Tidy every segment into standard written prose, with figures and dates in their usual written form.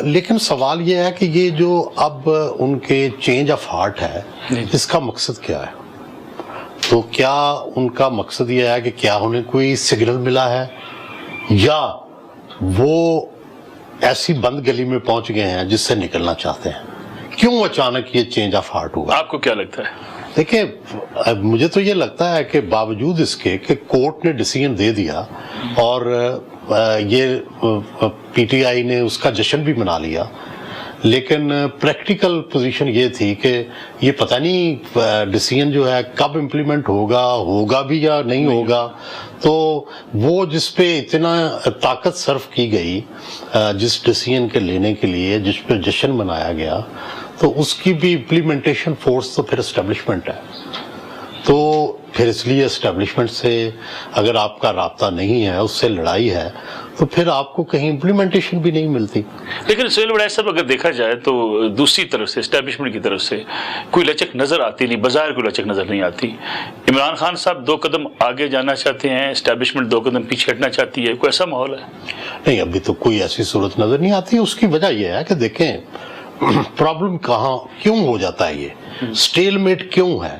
لیکن سوال یہ ہے کہ یہ جو اب ان کے چینج آف ہارٹ ہے اس کا مقصد کیا ہے؟ تو کیا ان کا مقصد یہ ہے کہ کیا انہیں کوئی سگنل ملا ہے یا وہ ایسی بند گلی میں پہنچ گئے ہیں جس سے نکلنا چاہتے ہیں؟ کیوں اچانک یہ چینج آف ہارٹ ہوا؟ آپ کو کیا لگتا ہے؟ دیکھیں مجھے تو یہ لگتا ہے کہ باوجود اس کے کہ کورٹ نے ڈیسیژن دے دیا اور یہ پی ٹی آئی نے اس کا جشن بھی منا لیا، لیکن پریکٹیکل پوزیشن یہ تھی کہ یہ پتہ نہیں ڈیسیژن جو ہے کب امپلیمنٹ ہوگا بھی یا نہیں ہوگا. تو وہ جس پہ اتنا طاقت صرف کی گئی جس ڈیسیژن کے لینے کے لیے، جس پہ جشن منایا گیا، تو اس کی بھی امپلیمنٹیشن فورس تو پھر اسٹیبلشمنٹ ہے. تو پھر اس لیے اسٹیبلشمنٹ سے اگر آپ کا رابطہ نہیں ہے، اس سے لڑائی ہے، تو پھر آپ کو کہیں امپلیمنٹیشن بھی نہیں ملتی. لیکن سہیل وڑائچ صاحب اگر دیکھا جائے تو دوسری طرف سے اسٹیبلشمنٹ کی طرف سے کوئی لچک نظر آتی نہیں، بظاہر کوئی لچک نظر نہیں آتی. عمران خان صاحب 2 قدم آگے جانا چاہتے ہیں، اسٹیبلشمنٹ 2 قدم پیچھے ہٹنا چاہتی ہے، کوئی ایسا ماحول ہے؟ نہیں، ابھی تو کوئی ایسی صورت نظر نہیں آتی. اس کی وجہ یہ ہے کہ دیکھیں پرابلم کیوں ہو جاتا ہے، یہ سٹیل میٹ کیوں ہے.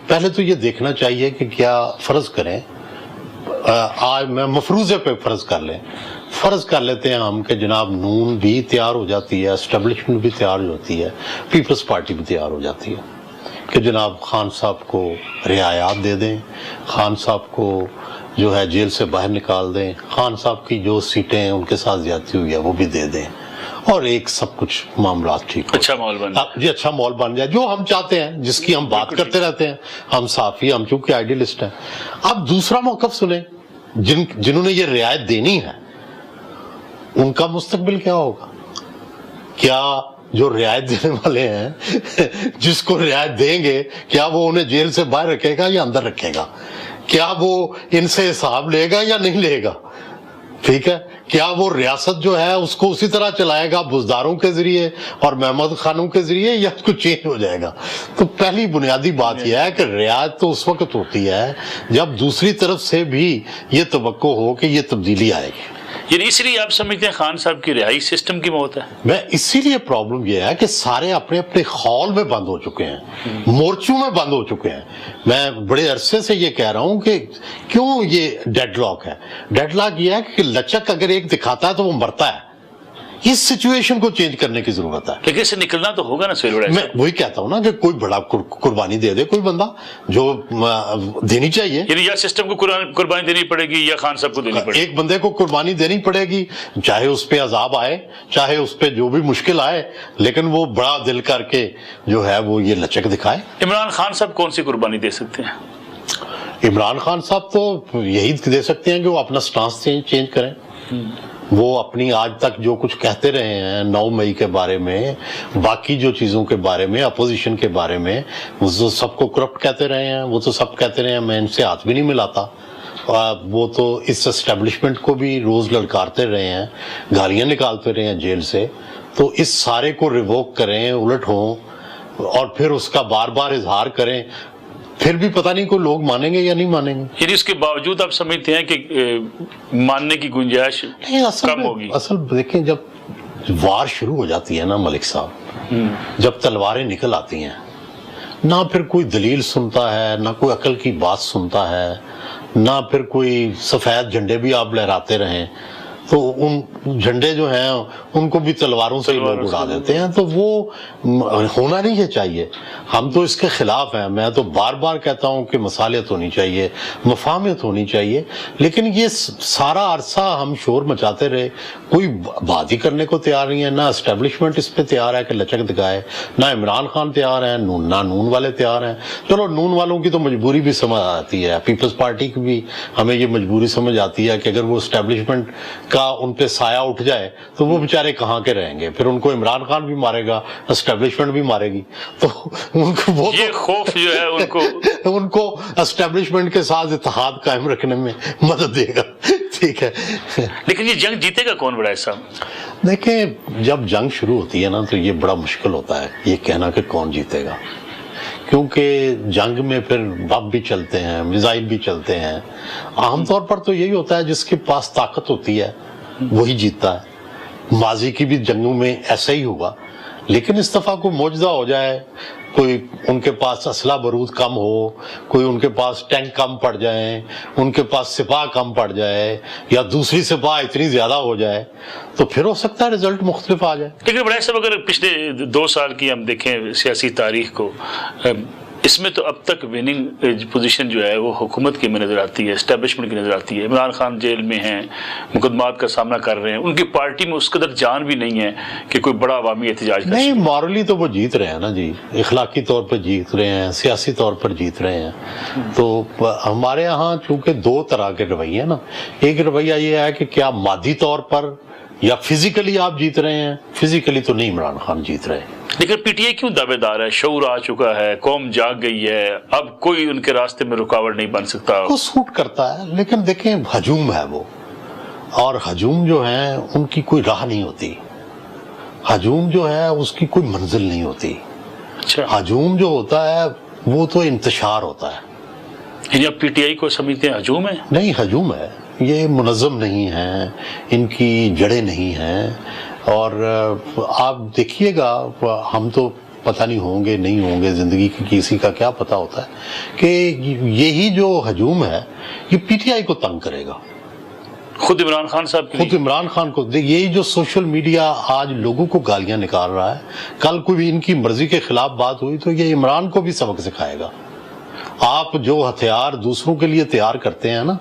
پہلے تو یہ دیکھنا چاہیے کہ کیا فرض کریں، آج میں مفروضے پہ فرض کر لیتے ہیں ہم کہ جناب نون بھی تیار ہو جاتی ہے، اسٹیبلشمنٹ بھی تیار ہو جاتی ہے، پیپلز پارٹی بھی تیار ہو جاتی ہے کہ جناب خان صاحب کو رعایات دے دیں، خان صاحب کو جو ہے جیل سے باہر نکال دیں، خان صاحب کی جو سیٹیں ان کے ساتھ زیادتی ہوئی ہے وہ بھی دے دیں، اور ایک سب کچھ معاملات ٹھیک اچھا ماحول بن جائے. جی اچھا ماحول بن جائے، جو ہم چاہتے ہیں، جس کی ہم بات کرتے رہتے ہیں. ہم صافی، ہم چونکہ آئیڈیلسٹ ہیں. اب دوسرا موقف سنیں، جنہوں نے یہ رعایت دینی ہے ان کا مستقبل کیا ہوگا؟ کیا جو رعایت دینے والے ہیں جس کو رعایت دیں گے، کیا وہ انہیں جیل سے باہر رکھے گا یا اندر رکھے گا؟ کیا وہ ان سے حساب لے گا یا نہیں لے گا؟ ٹھیک ہے، کیا وہ ریاست جو ہے اس کو اسی طرح چلائے گا بزداروں کے ذریعے اور محمد خانوں کے ذریعے، یا اس کو چینج ہو جائے گا؟ تو پہلی بنیادی بات یہ ہے کہ رعایت تو اس وقت ہوتی ہے جب دوسری طرف سے بھی یہ توقع ہو کہ یہ تبدیلی آئے گی. یعنی اسی لیے آپ سمجھتے ہیں خان صاحب کی رہائی سسٹم کی موت ہے؟ میں اسی لیے پرابلم یہ ہے کہ سارے اپنے اپنے خول میں بند ہو چکے ہیں، مورچوں میں بند ہو چکے ہیں. میں بڑے عرصے سے یہ کہہ رہا ہوں کہ کیوں یہ ڈیڈ لاک ہے. ڈیڈ لاک یہ ہے کہ لچک اگر ایک دکھاتا ہے تو وہ مرتا ہے. اس سچویشن کو چینج کرنے کی ضرورت ہے. لیکن اس سے نکلنا تو ہوگا نا سہیل وڑائچ میں وہی کہتا ہوں نا کہ کوئی بڑا قربانی دے دے کوئی بندہ جو دینی چاہیے. یعنی یا سسٹم کو قربانی دینی پڑے گی یا خان صاحب کو دینی پڑے گی. ایک بندے کو قربانی دینی پڑے گی، چاہے اس پہ عذاب آئے، چاہے اس پہ جو بھی مشکل آئے، لیکن وہ بڑا دل کر کے جو ہے وہ یہ لچک دکھائے. عمران خان صاحب کون سی قربانی دے سکتے ہیں؟ عمران خان صاحب تو یہی دے سکتے ہیں کہ وہ اپنا سٹانس چینج کریں. وہ اپنی آج تک جو کچھ کہتے رہے ہیں 9 مئی کے بارے میں، باقی جو چیزوں کے بارے میں، اپوزیشن کے بارے میں، وہ سب کو کرپٹ کہتے رہے ہیں. وہ تو سب کہتے رہے ہیں میں ان سے ہاتھ بھی نہیں ملاتا. وہ تو اس اسٹیبلشمنٹ کو بھی روز للکارتے رہے ہیں، گالیاں نکالتے رہے ہیں جیل سے. تو اس سارے کو ریووک کریں، الٹ ہوں، اور پھر اس کا بار بار اظہار کریں، پھر بھی پتہ نہیں کوئی لوگ مانیں گے یا نہیں مانیں گے. یعنی اس کے باوجود آپ سمجھتے ہیں کہ ماننے کی گنجائش کم ہوگی؟ اصل دیکھیں، جب وار شروع ہو جاتی ہے نا ملک صاحب، جب تلواریں نکل آتی ہیں، نہ پھر کوئی دلیل سنتا ہے، نہ کوئی عقل کی بات سنتا ہے، نہ پھر کوئی سفید جھنڈے بھی آپ لہراتے رہیں تو ان جھنڈے جو ہیں ان کو بھی تلواروں سے ہی لوگ اڑا دیتے ہیں. تو وہ ہونا نہیں چاہیے. ہم تو اس کے خلاف ہیں. میں تو بار بار کہتا ہوں کہ مصالحت ہونی چاہیے، مفاہمت ہونی چاہیے. لیکن یہ سارا عرصہ ہم شور مچاتے رہے، کوئی بات ہی کرنے کو تیار نہیں ہے. نہ اسٹیبلشمنٹ اس پہ تیار ہے کہ لچک دکھائے، نہ عمران خان تیار ہیں، نہ نون والے تیار ہیں. چلو نون والوں کی تو مجبوری بھی سمجھ آتی ہے، پیپلز پارٹی کی بھی ہمیں یہ مجبوری سمجھ آتی ہے کہ اگر وہ اسٹیبلشمنٹ ان پہ سایہ اٹھ جائے تو وہ بیچارے کہاں کے رہیں گے. پھر ان کو عمران خان بھی مارے گا، اسٹیبلشمنٹ بھی مارے گی. تو وہ یہ خوف جو ہے ان کو اسٹیبلشمنٹ کے ساتھ اتحاد قائم رکھنے میں مدد دے گا. ٹھیک ہے، لیکن یہ جنگ جیتے گا کون وڑائچ صاحب؟ دیکھیں، جب جنگ شروع ہوتی ہے نا تو یہ بڑا مشکل ہوتا ہے یہ کہنا کہ کون جیتے گا، کیونکہ جنگ میں پھر بم بھی چلتے ہیں، میزائل بھی چلتے ہیں. عام طور پر تو یہی ہوتا ہے جس کے پاس طاقت ہوتی ہے وہی جیتتا ہے. ماضی کی بھی جنگوں میں ایسا ہی ہوا، لیکن اس دفعہ کوئی معجزہ ہو جائے، کوئی ان کے پاس اسلحہ بارود کم ہو، کوئی ان کے پاس ٹینک کم پڑ جائیں، ان کے پاس سپاہ کم پڑ جائے، یا دوسری سپاہ اتنی زیادہ ہو جائے، تو پھر ہو سکتا ہے رزلٹ مختلف آ جائے۔ لیکن بڑے صاحب اگر پچھلے 2 سال کی ہم دیکھیں سیاسی تاریخ کو، اس میں تو اب تک وننگ پوزیشن جو ہے وہ حکومت کی میں نظر آتی ہے، اسٹیبلشمنٹ کی نظر آتی ہے۔ عمران خان جیل میں ہیں، مقدمات کا سامنا کر رہے ہیں، ان کی پارٹی میں اس قدر جان بھی نہیں ہے کہ کوئی بڑا عوامی احتجاج کر نہیں، مورلی تو وہ جیت رہے ہیں نا جی، اخلاقی طور پر جیت رہے ہیں، سیاسی طور پر جیت رہے ہیں۔ تو ہمارے ہاں چونکہ 2 طرح کے رویے ہیں نا، ایک رویہ یہ ہے کہ کیا مادی طور پر یا فزیکلی آپ جیت رہے ہیں؟ فزیکلی تو نہیں عمران خان جیت رہے۔ لیکن پی ٹی آئی کیوں دعوے دار ہے؟ شعور آ چکا ہے، قوم جاگ گئی ہے، اب کوئی ان کے راستے میں رکاوٹ نہیں بن سکتا۔ کو سوٹ کرتا ہے، لیکن دیکھیں ہجوم ہے وہ، اور ہجوم جو ہے ان کی کوئی راہ نہیں ہوتی، ہجوم جو ہے اس کی کوئی منزل نہیں ہوتی۔ اچھا، ہجوم جو ہوتا ہے وہ تو انتشار ہوتا ہے۔ یعنی اب پی ٹی آئی کو سمجھتے ہیں ہجوم ہے؟ نہیں، ہجوم ہے، یہ منظم نہیں ہے، ان کی جڑیں نہیں ہیں، اور آپ دیکھیے گا، ہم تو پتہ نہیں ہوں گے نہیں ہوں گے، زندگی کی کسی کا کیا پتہ ہوتا ہے، کہ یہی جو ہجوم ہے یہ پی ٹی آئی کو تنگ کرے گا، خود عمران خان صاحب خود عمران خان کو۔ یہی جو سوشل میڈیا آج لوگوں کو گالیاں نکال رہا ہے، کل کوئی ان کی مرضی کے خلاف بات ہوئی تو یہ عمران کو بھی سبق سکھائے گا۔ آپ جو ہتھیار دوسروں کے لیے تیار کرتے ہیں نا،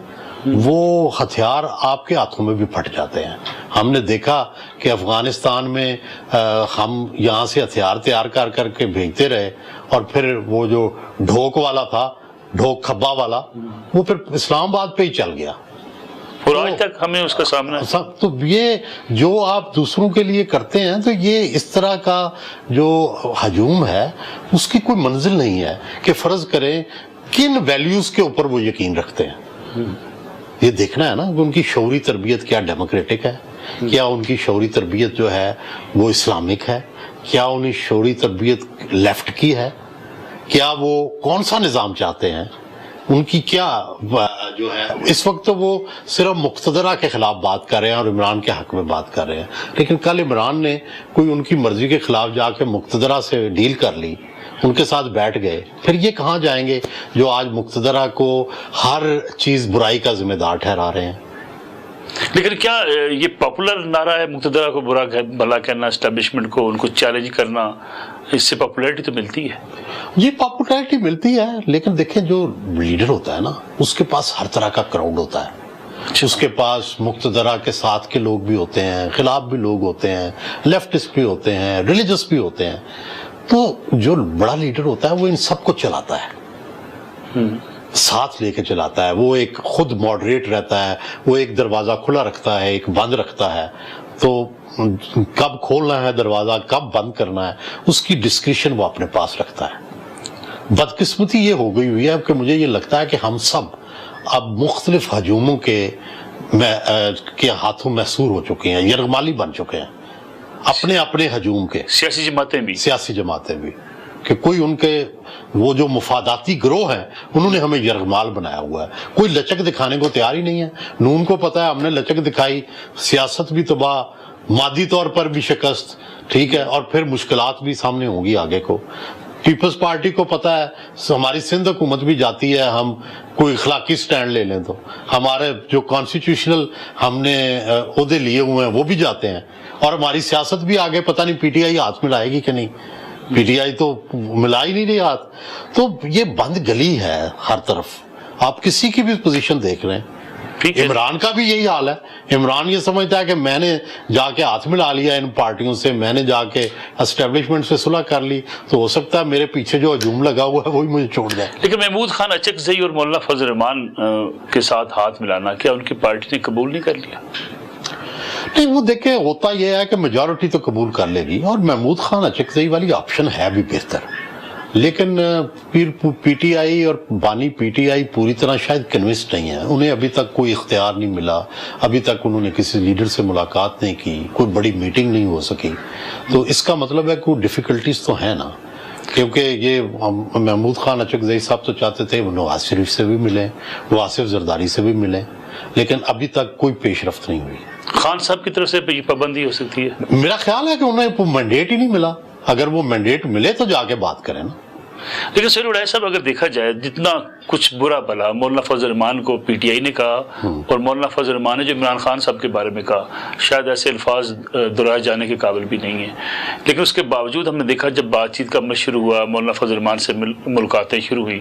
وہ ہتھیار آپ کے ہاتھوں میں بھی پھٹ جاتے ہیں۔ ہم نے دیکھا کہ افغانستان میں ہم یہاں سے ہتھیار تیار کر کے بھیجتے رہے، اور پھر وہ جو ڈھوک والا تھا، ڈھوک کھبا والا، وہ پھر اسلام آباد پہ ہی چل گیا، اور آج تک ہمیں اس کا سامنا ہے۔ تو یہ جو آپ دوسروں کے لیے کرتے ہیں، تو یہ اس طرح کا جو ہجوم ہے اس کی کوئی منزل نہیں ہے کہ فرض کریں کن ویلیوز کے اوپر وہ یقین رکھتے ہیں۔ یہ دیکھنا ہے نا کہ ان کی شعوری تربیت کیا ڈیموکریٹک ہے، کیا ان کی شعوری تربیت جو ہے وہ اسلامک ہے، کیا ان کی شعوری تربیت لیفٹ کی ہے، کیا وہ کون سا نظام چاہتے ہیں، ان کی کیا جو ہے۔ اس وقت تو وہ صرف مقتدرہ کے خلاف بات کر رہے ہیں اور عمران کے حق میں بات کر رہے ہیں، لیکن کل عمران نے کوئی ان کی مرضی کے خلاف جا کے مقتدرہ سے ڈیل کر لی، ان کے ساتھ بیٹھ گئے، پھر یہ کہاں جائیں گے جو آج مقتدرہ کو ہر چیز برائی کا ذمہ دار ٹھہرا رہے ہیں۔ لیکن کیا یہ پاپولر نعرہ ہے مقتدرہ کو برا بھلا کہنا، اسٹیبلشمنٹ کو ان کو چیلنج کرنا، اس سے پاپولیرٹی تو ملتی ہے؟ یہ پاپولیرٹی ملتی ہے، لیکن دیکھیں جو لیڈر ہوتا ہے نا اس کے پاس ہر طرح کا کراؤڈ ہوتا ہے، اس کے پاس مقتدرہ کے ساتھ کے لوگ بھی ہوتے ہیں، خلاف بھی لوگ ہوتے ہیں، لیفٹسٹ بھی ہوتے ہیں، ریلیجس بھی ہوتے ہیں، تو جو بڑا لیڈر ہوتا ہے وہ ان سب کو چلاتا ہے، ساتھ لے کے چلاتا ہے، وہ ایک خود ماڈریٹ رہتا ہے، وہ ایک دروازہ کھلا رکھتا ہے، ایک بند رکھتا ہے، تو کب کھولنا ہے دروازہ کب بند کرنا ہے اس کی ڈسکریشن وہ اپنے پاس رکھتا ہے۔ بدقسمتی یہ ہو گئی ہوئی ہے کہ مجھے یہ لگتا ہے کہ ہم سب اب مختلف ہجوموں کے ہاتھوں محصور ہو چکے ہیں، یرغمالی بن چکے ہیں، اپنے اپنے ہجوم کے، سیاسی جماعتیں بھی، کہ کوئی ان کے وہ جو مفاداتی گروہ ہیں انہوں نے ہمیں یرغمال بنایا ہوا ہے، کوئی لچک دکھانے کو تیار ہی نہیں ہے۔ نون کو پتا ہے ہم نے لچک دکھائی، سیاست بھی تباہ، مادی طور پر بھی شکست، ٹھیک ہے، اور پھر مشکلات بھی سامنے ہوں گی آگے کو۔ پیپلز پارٹی کو پتا ہے ہماری سندھ حکومت بھی جاتی ہے، ہم کوئی اخلاقی سٹینڈ لے لیں تو ہمارے جو کانسٹیٹیوشنل ہم نے عہدے لیے ہوئے ہیں وہ بھی جاتے ہیں، اور ہماری سیاست بھی آگے پتہ نہیں پی ٹی آئی ہاتھ ملائے گی کہ نہیں، پی ٹی آئی تو ملا ہی نہیں رہی ہاتھ۔ تو یہ بند گلی ہے ہر طرف، آپ کسی کی بھی پوزیشن دیکھ رہے ہیں۔ عمران کا بھی یہی حال ہے، عمران یہ سمجھتا ہے کہ میں نے جا کے ہاتھ ملا لیا ان پارٹیوں سے، میں نے جا کے اسٹیبلشمنٹ سے صلح کر لی تو ہو سکتا ہے میرے پیچھے جو ہجوم لگا ہوا ہے وہی مجھے چھوڑ جائے۔ لیکن محمود خان اچکزئی اور مولانا فضل الرحمان کے ساتھ ہاتھ ملانا کیا ان کی پارٹی نے قبول نہیں کر لیا؟ نہیں، وہ دیکھیں ہوتا یہ ہے کہ میجورٹی تو قبول کر لے گی، اور محمود خان اچکزئی والی آپشن ہے بھی بہتر، لیکن پی ٹی آئی اور بانی پی ٹی آئی پوری طرح شاید کنوینسڈ نہیں ہے، انہیں ابھی تک کوئی اختیار نہیں ملا، ابھی تک انہوں نے کسی لیڈر سے ملاقات نہیں کی، کوئی بڑی میٹنگ نہیں ہو سکی، تو اس کا مطلب ہے کہ ڈیفیکلٹیز تو ہیں نا، کیونکہ یہ محمود خان اچکزئی صاحب تو چاہتے تھے وہ نواز شریف سے بھی ملیں، وہ آصف زرداری سے بھی ملیں، لیکن ابھی تک کوئی پیش رفت نہیں ہوئی۔ خان صاحب کی طرف سے یہ پابندی ہو سکتی ہے؟ میرا خیال ہے کہ انہیں مینڈیٹ ہی نہیں ملا. اگر وہ مینڈیٹ ملے تو جا کے بات کریں نا. لیکن سہیل وڑائے صاحب اگر دیکھا جائے جتنا کچھ برا بھلا مولانا فضل الرحمان کو پی ٹی آئی نے کہا اور مولانا فضل الرحمان نے جو عمران خان صاحب کے بارے میں کہا شاید ایسے الفاظ دہرائے جانے کے قابل بھی نہیں ہیں، لیکن اس کے باوجود ہم نے دیکھا جب بات چیت کا عمل شروع ہوا، مولانا فضل الرحمان سے ملاقاتیں شروع ہوئی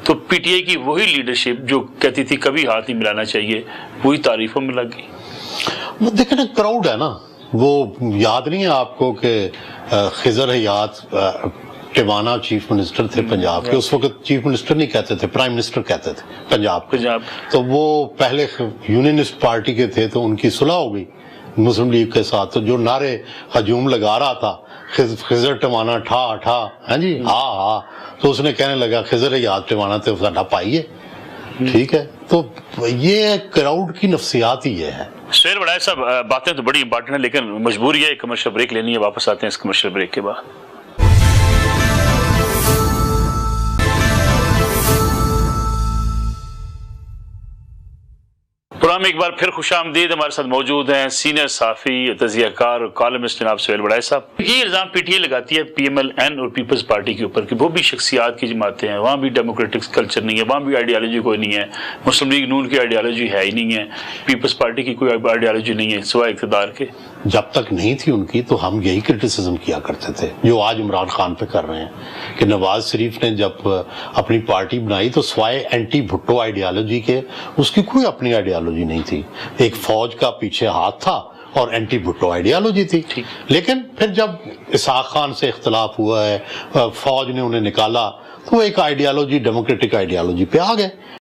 تو پی ٹی آئی کی وہی لیڈرشپ جو کہتی تھی کبھی ہاتھ نہیں ملانا چاہیے وہی تعریفوں میں لگ گئی. وہ دیکھیں نا کراؤڈ ہے نا، وہ یاد نہیں ہے آپ کو کہ خضر حیات ٹیوانا چیف منسٹر تھے پنجاب کے، اس وقت چیف منسٹر نہیں کہتے تھے، پرائم منسٹر کہتے تھے پنجاب. تو وہ پہلے یونینسٹ پارٹی کے تھے تو ان کی صلح ہو گئی مسلم لیگ کے ساتھ، تو جو نعرے ہجوم لگا رہا تھا خضر ٹیوانا ٹھا ٹھا ہاں جی ہاں ہاں، تو اس نے کہنے لگا خضر حیات ٹیوانا تو ساڈا پائیے. ٹھیک ہے، تو یہ کراؤڈ کی نفسیات ہی یہ ہے. سہیل وڑائے صاحب باتیں تو بڑی امپارٹنٹ ہیں لیکن مجبوری ہے ایک کمرشل بریک لینی ہے، واپس آتے ہیں اس کمرشل بریک کے بعد. پروگرام میں ایک بار پھر خوش آمدید. ہمارے ساتھ موجود ہیں سینئر صحافی، تجزیہ کار اور کالمسٹ جناب سہیل وڑائے صاحب. یہ الزام پی ٹی آئی لگاتی ہے پی ایم ایل این اور پیپلز پارٹی کے اوپر کہ وہ بھی شخصیات کی جماعتیں ہیں، وہاں بھی ڈیموکریٹک کلچر نہیں ہے، وہاں بھی آئیڈیالوجی کوئی نہیں ہے، مسلم لیگ نون کی آئیڈیالوجی ہے ہی نہیں ہے، پیپلز پارٹی کی کوئی آئیڈیالوجی نہیں ہے سوائے اقتدار کے. جب تک نہیں تھی ان کی تو ہم یہی کرٹیسزم کیا کرتے تھے جو آج عمران خان پہ کر رہے ہیں کہ نواز شریف نے جب اپنی پارٹی بنائی تو سوائے اینٹی بھٹو آئیڈیالوجی کے اس کی کوئی اپنی آئیڈیالوجی نہیں تھی. ایک فوج کا پیچھے ہاتھ تھا اور اینٹی بھٹو آئیڈیالوجی تھی. لیکن پھر جب اسحاق خان سے اختلاف ہوا ہے، فوج نے انہیں نکالا تو ایک آئیڈیالوجی ڈیموکریٹک آئیڈیالوجی پہ آ گئے.